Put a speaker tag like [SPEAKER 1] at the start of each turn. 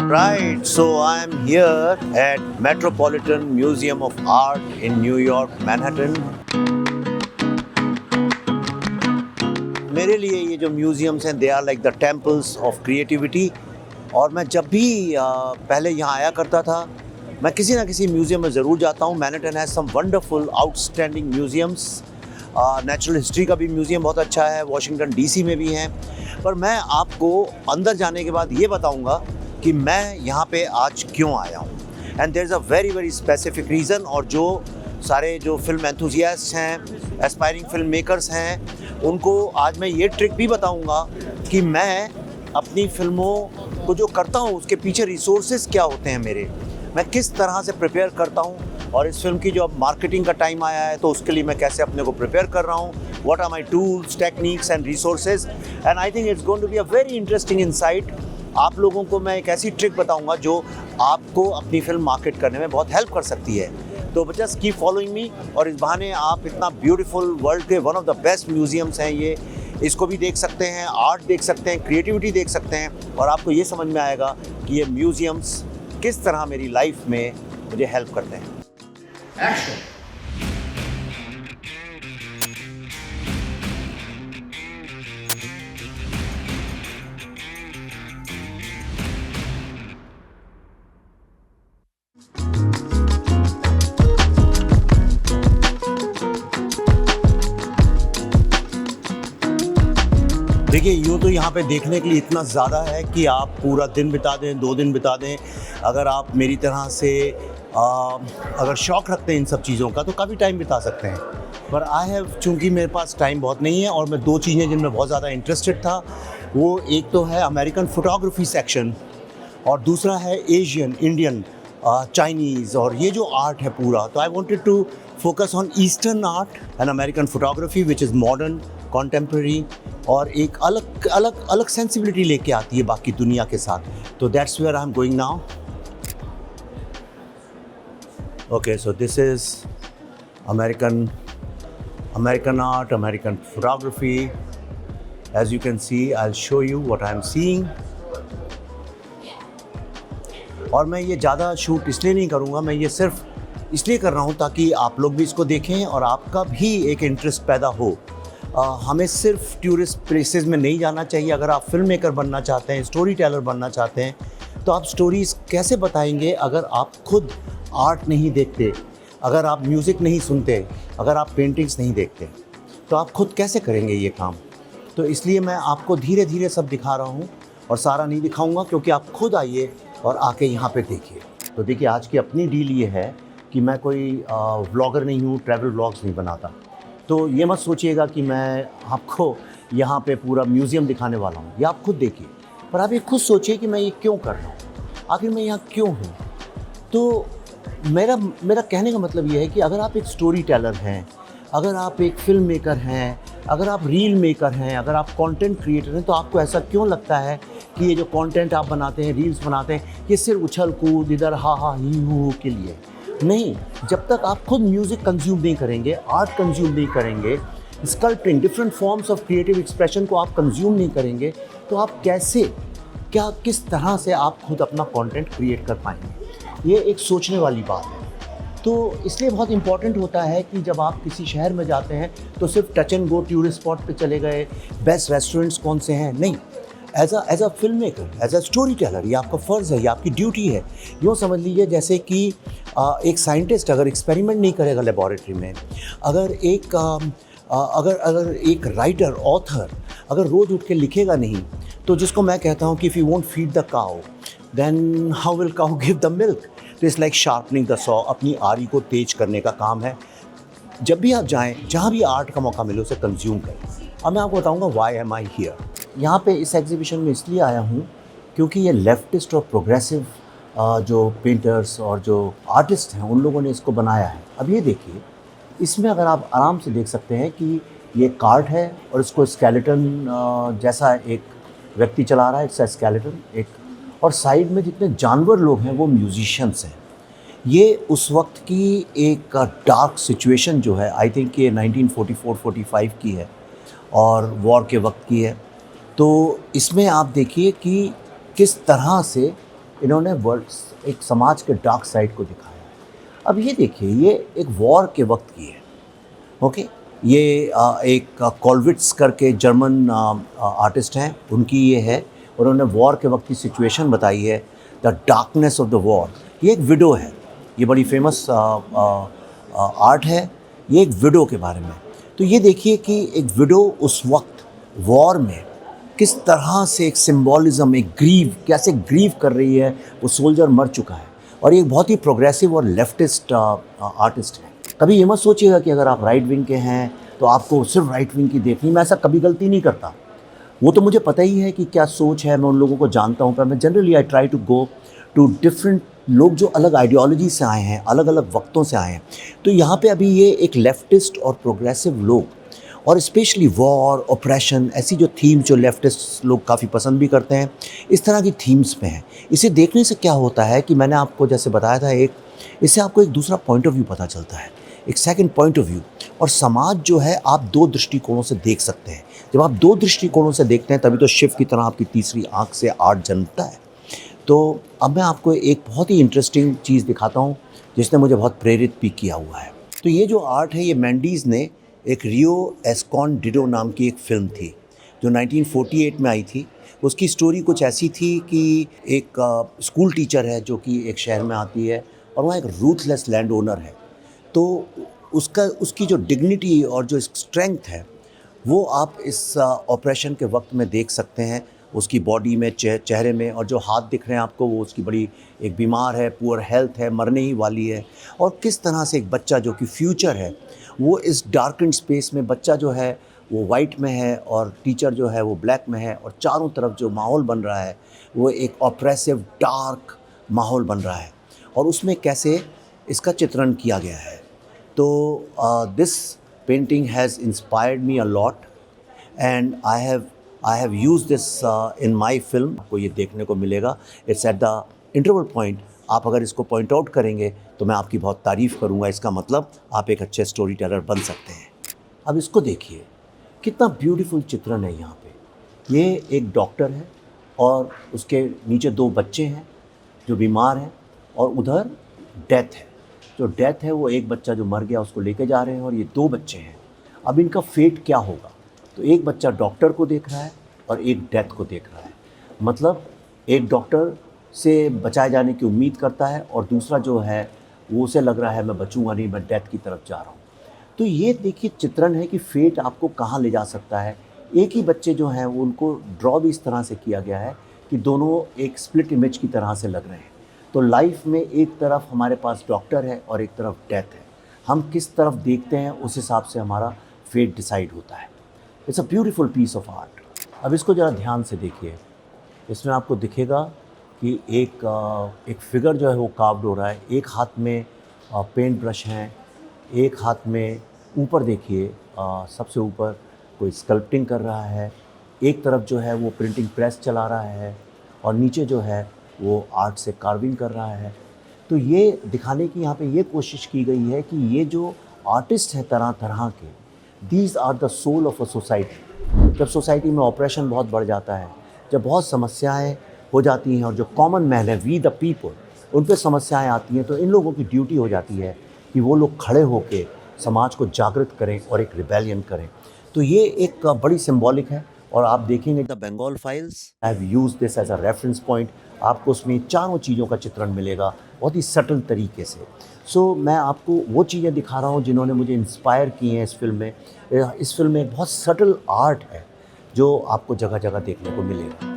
[SPEAKER 1] Right, so I'm here at Metropolitan Museum of Art in New York, Manhattan. मेरे लिए ये जो museums हैं, they are like the temples of creativity. और मैं जब भी पहले यहाँ आया करता था, मैं किसी ना किसी म्यूज़ियम में ज़रूर जाता हूँ. Manhattan has some wonderful outstanding museums. Natural history का भी म्यूज़ियम बहुत अच्छा है, वॉशिंगटन डीसी में भी हैं. पर मैं आपको अंदर जाने के बाद ये बताऊँगा कि मैं यहाँ पे आज क्यों आया हूँ. And there is a very very specific reason. और जो सारे जो फिल्म एंथुजियास्ट हैं, एस्पायरिंग फिल्म मेकर्स हैं, उनको आज मैं ये ट्रिक भी बताऊँगा कि मैं अपनी फिल्मों को जो करता हूँ उसके पीछे रिसोर्सेज क्या होते हैं मेरे, मैं किस तरह से प्रिपेयर करता हूँ. और इस फिल्म की जो अब मार्केटिंग का टाइम आया है तो उसके लिए मैं कैसे अपने को प्रिपेयर कर रहा हूँ. What are my tools, techniques and resources. And I think it's going to be a very interesting insight. आप लोगों को मैं एक ऐसी ट्रिक बताऊँगा जो आपको अपनी फिल्म मार्केट करने में बहुत हेल्प कर सकती है. तो जस्ट कीप फॉलोइंग मी. और इस बहाने आप इतना ब्यूटीफुल वर्ल्ड के one of the best museums हैं ये, इसको भी देख सकते हैं, आर्ट देख सकते हैं, क्रिएटिविटी देख सकते हैं. और आपको ये समझ में आएगा कि ये म्यूजियम्स किस तरह मेरी लाइफ में मुझे हेल्प करते हैं. एक्शन. देखिए, यूँ तो यहाँ पे देखने के लिए इतना ज़्यादा है कि आप पूरा दिन बिता दें, 2 दिन बिता दें. अगर आप मेरी तरह से अगर शौक़ रखते हैं इन सब चीज़ों का तो काफ़ी टाइम बिता सकते हैं. पर आई हैव, चूँकि मेरे पास टाइम बहुत नहीं है और मैं 2 चीज़ें जिनमें बहुत ज़्यादा इंटरेस्टेड था, वो एक तो है अमेरिकन फ़ोटोग्राफ़ी सेक्शन और दूसरा है एशियन, इंडियन, चाइनीज़ और ये जो आर्ट है पूरा. तो I wanted to focus on eastern art and American photography which is modern, contemporary और एक अलग सेंसिबिलिटी लेके आती है बाकी दुनिया के साथ. तो that's where I am going now. Okay, so this is American art, American photography. As you can see, I'll show you what I'm seeing. और मैं ये ज़्यादा शूट इसलिए नहीं करूँगा, मैं ये सिर्फ इसलिए कर रहा हूँ ताकि आप लोग भी इसको देखें और आपका भी एक इंटरेस्ट पैदा हो. हमें सिर्फ टूरिस्ट प्लेसेस में नहीं जाना चाहिए. अगर आप फिल्म मेकर बनना चाहते हैं, स्टोरी टेलर बनना चाहते हैं, तो आप स्टोरीज़ कैसे बताएंगे अगर आप खुद आर्ट नहीं देखते, अगर आप म्यूज़िक नहीं सुनते, अगर आप पेंटिंग्स नहीं देखते, तो आप खुद कैसे करेंगे ये काम. तो इसलिए मैं आपको धीरे धीरे सब दिखा रहा हूँ और सारा नहीं दिखाऊंगा, क्योंकि आप खुद आइए और आके यहाँ पे देखिए. तो देखिए, आज की अपनी डील ये है कि मैं कोई व्लॉगर नहीं हूँ, ट्रैवल व्लॉग्स नहीं बनाता. तो ये मत सोचिएगा कि मैं आपको यहाँ पे पूरा म्यूज़ियम दिखाने वाला हूँ, ये आप खुद देखिए. पर आप ये खुद सोचिए कि मैं ये क्यों कर रहा हूँ, आखिर मैं यहाँ क्यों हूँ. तो मेरा कहने का मतलब ये है कि अगर आप एक स्टोरी टेलर हैं, अगर आप एक फिल्म मेकर हैं, अगर आप रील मेकर हैं, अगर आप कंटेंट क्रिएटर हैं, तो आपको ऐसा क्यों लगता है कि ये जो कंटेंट आप बनाते हैं, रील्स बनाते हैं, ये सिर्फ उछल कूद, इधर हा हा ही हू के लिए नहीं. जब तक आप खुद म्यूज़िक कंज्यूम नहीं करेंगे, आर्ट कंज्यूम नहीं करेंगे, sculpting, different forms of creative expression को आप कंज्यूम नहीं करेंगे, तो आप किस तरह से आप खुद अपना कंटेंट क्रिएट कर पाएंगे. ये एक सोचने वाली बात है. तो इसलिए बहुत इम्पॉर्टेंट होता है कि जब आप किसी शहर में जाते हैं तो सिर्फ touch and go tourist spot पे चले गए, बेस्ट रेस्टोरेंट्स कौन से हैं, नहीं. As a film maker, as a story teller, ये आपका फ़र्ज़ है, ये आपकी ड्यूटी है. यूँ समझ लीजिए जैसे कि एक साइंटिस्ट अगर एक्सपेरिमेंट नहीं करेगा लेबॉरेटरी में, अगर एक राइटर, ऑथर अगर रोज़ उठ के लिखेगा नहीं, तो जिसको मैं कहता हूँ कि if you won't feed the cow then how will cow give the milk. तो it's like sharpening the saw. अपनी आरी को तेज करने का काम है. जब भी आप जाएं, जहाँ भी आर्ट का मौका मिले उसे कंज्यूम करें. अब मैं आपको बताऊंगा व्हाई एम आई हियर. यहाँ पे इस एग्जीबिशन में इसलिए आया हूँ क्योंकि ये लेफ्टिस्ट और प्रोग्रेसिव जो पेंटर्स और जो आर्टिस्ट हैं उन लोगों ने इसको बनाया है. अब ये देखिए, इसमें अगर आप आराम से देख सकते हैं कि ये कार्ट है और इसको स्केलेटन जैसा एक व्यक्ति चला रहा है. इट्स अ स्केलेटन एक. और साइड में जितने जानवर लोग हैं वो म्यूजिशियंस हैं. ये उस वक्त की एक डार्क सिचुएशन जो है, आई थिंक ये 1944-45 की है और वॉर के वक्त की है. तो इसमें आप देखिए कि किस तरह से इन्होंने वर्ल्ड एक समाज के डार्क साइड को दिखाया है। अब ये देखिए, ये एक वॉर के वक्त की है, ओके। ये एक कॉल्विट्स करके जर्मन आर्टिस्ट हैं, उनकी ये है। उन्होंने वॉर के वक्त की सिचुएशन बताई है, the darkness of the war. ये एक विडो है, ये बड़ी फेमस आर्ट है, ये एक विडो के बारे में। तो ये देखिए कि एक विडो उस वक्त वॉर में किस तरह से एक सिंबॉलिज्म, एक ग्रीव, कैसे ग्रीव कर रही है, वो सोल्जर मर चुका है। और ये बहुत ही प्रोग्रेसिव और लेफ्टिस्ट आर्टिस्ट है। कभी ये मत सोचिएगा कि अगर आप राइट विंग के हैं तो आपको सिर्फ राइट विंग की देखनी। मैं ऐसा कभी गलती नहीं करता। वो तो मुझे पता ही है कि क्या सोच है, मैं उन लोगों को जानता हूँ, पर मैं generally I try to go to different लोग जो अलग आइडियोलॉजी से आए हैं, अलग अलग वक्तों से आए हैं। तो यहाँ पे अभी ये एक लेफ्टिस्ट और प्रोग्रेसिव लोग, और स्पेशली वॉर, ऑपरेशन, ऐसी जो थीम जो लेफ्टिस्ट लोग काफ़ी पसंद भी करते हैं, इस तरह की थीम्स पे हैं। इसे देखने से क्या होता है कि मैंने आपको जैसे बताया था, इससे आपको एक दूसरा पॉइंट ऑफ व्यू पता चलता है, एक सेकंड पॉइंट ऑफ व्यू। और समाज जो है आप दो दृष्टिकोणों से देख सकते हैं। जब आप दो दृष्टिकोणों से देखते हैं तभी तो शिव की तरह आपकी तीसरी आँख से आर्ट जन्मता है। तो अब मैं आपको एक बहुत ही इंटरेस्टिंग चीज़ दिखाता हूँ जिसने मुझे बहुत प्रेरित भी किया हुआ है। तो ये जो आर्ट है, ये मेंडीज़ ने एक रियो एस्कॉन्डिडो नाम की एक फ़िल्म थी जो 1948 में आई थी। उसकी स्टोरी कुछ ऐसी थी कि एक स्कूल टीचर है जो कि एक शहर में आती है और वहाँ एक रूथलेस लैंड ओनर है। तो उसकी जो डिग्निटी और जो स्ट्रेंथ है वो आप इस ऑपरेशन के वक्त में देख सकते हैं। उसकी बॉडी में, चेहरे में, और जो हाथ दिख रहे हैं आपको, वो उसकी बड़ी एक बीमार है, पुअर हेल्थ है, मरने ही वाली है। और किस तरह से एक बच्चा जो कि फ्यूचर है, वो इस डार्केंड स्पेस में, बच्चा जो है वो वाइट में है और टीचर जो है वो ब्लैक में है, और चारों तरफ जो माहौल बन रहा है वो एक ऑप्रेसिव डार्क माहौल बन रहा है। और उसमें कैसे इसका चित्रण किया गया है। तो this painting has inspired me a lot and I have used this in my film. आपको ये देखने को मिलेगा, it's at the interval point. आप अगर इसको पॉइंट आउट करेंगे तो मैं आपकी बहुत तारीफ़ करूँगा। इसका मतलब आप एक अच्छे स्टोरी टेलर बन सकते हैं। अब इसको देखिए, कितना ब्यूटीफुल चित्रण है यहाँ पे। ये एक डॉक्टर है और उसके नीचे दो बच्चे हैं जो बीमार हैं, और उधर डेथ है। जो डेथ है वो एक बच्चा जो मर गया उसको लेके जा रहे हैं, और ये दो बच्चे हैं। अब इनका फेट क्या होगा? तो एक बच्चा डॉक्टर को देख रहा है और एक डेथ को देख रहा है। मतलब एक डॉक्टर से बचाए जाने की उम्मीद करता है और दूसरा जो है वो उसे लग रहा है मैं बचूंगा नहीं, मैं डेथ की तरफ जा रहा हूँ। तो ये देखिए चित्रण है कि फेट आपको कहाँ ले जा सकता है। एक ही बच्चे जो हैं वो, उनको ड्रॉ भी इस तरह से किया गया है कि दोनों एक स्प्लिट इमेज की तरह से लग रहे हैं। तो लाइफ में एक तरफ हमारे पास डॉक्टर है और एक तरफ डेथ है। हम किस तरफ देखते हैं उस हिसाब से हमारा फेट डिसाइड होता है। It's a beautiful piece of art. अब इसको ज़रा ध्यान से देखिए। इसमें आपको दिखेगा कि एक फिगर जो है वो कार्व्ड हो रहा है। एक हाथ में पेंट ब्रश हैं, एक हाथ में ऊपर देखिए सबसे ऊपर कोई स्कल्पटिंग कर रहा है, एक तरफ जो है वो प्रिंटिंग प्रेस चला रहा है, और नीचे जो है वो आर्ट से कार्विंग कर रहा है। तो ये दिखाने की यहाँ पे ये कोशिश की गई है कि ये जो आर्टिस्ट हैं तरह तरह के, these are the soul of a society. जब सोसाइटी में ऑपरेशन बहुत बढ़ जाता है, जब बहुत समस्याएं हो जाती हैं, और जो कॉमन मैन है, वी द पीपल, उन पर समस्याएं आती हैं, तो इन लोगों की ड्यूटी हो जाती है कि वो लोग खड़े होकर समाज को जागृत करें और एक रिबेलियन करें। तो ये एक बड़ी सिंबॉलिक है। और आप देखेंगे the Bengal Files, I have used this as a reference point. आपको उसमें चारों चीज़ों का चित्रण मिलेगा बहुत ही सटल तरीके से। सो मैं आपको वो चीज़ें दिखा रहा हूँ जिन्होंने मुझे इंस्पायर की हैं इस फिल्म में। इस फिल्म में एक बहुत सटल आर्ट है जो आपको जगह जगह देखने को मिलेगा।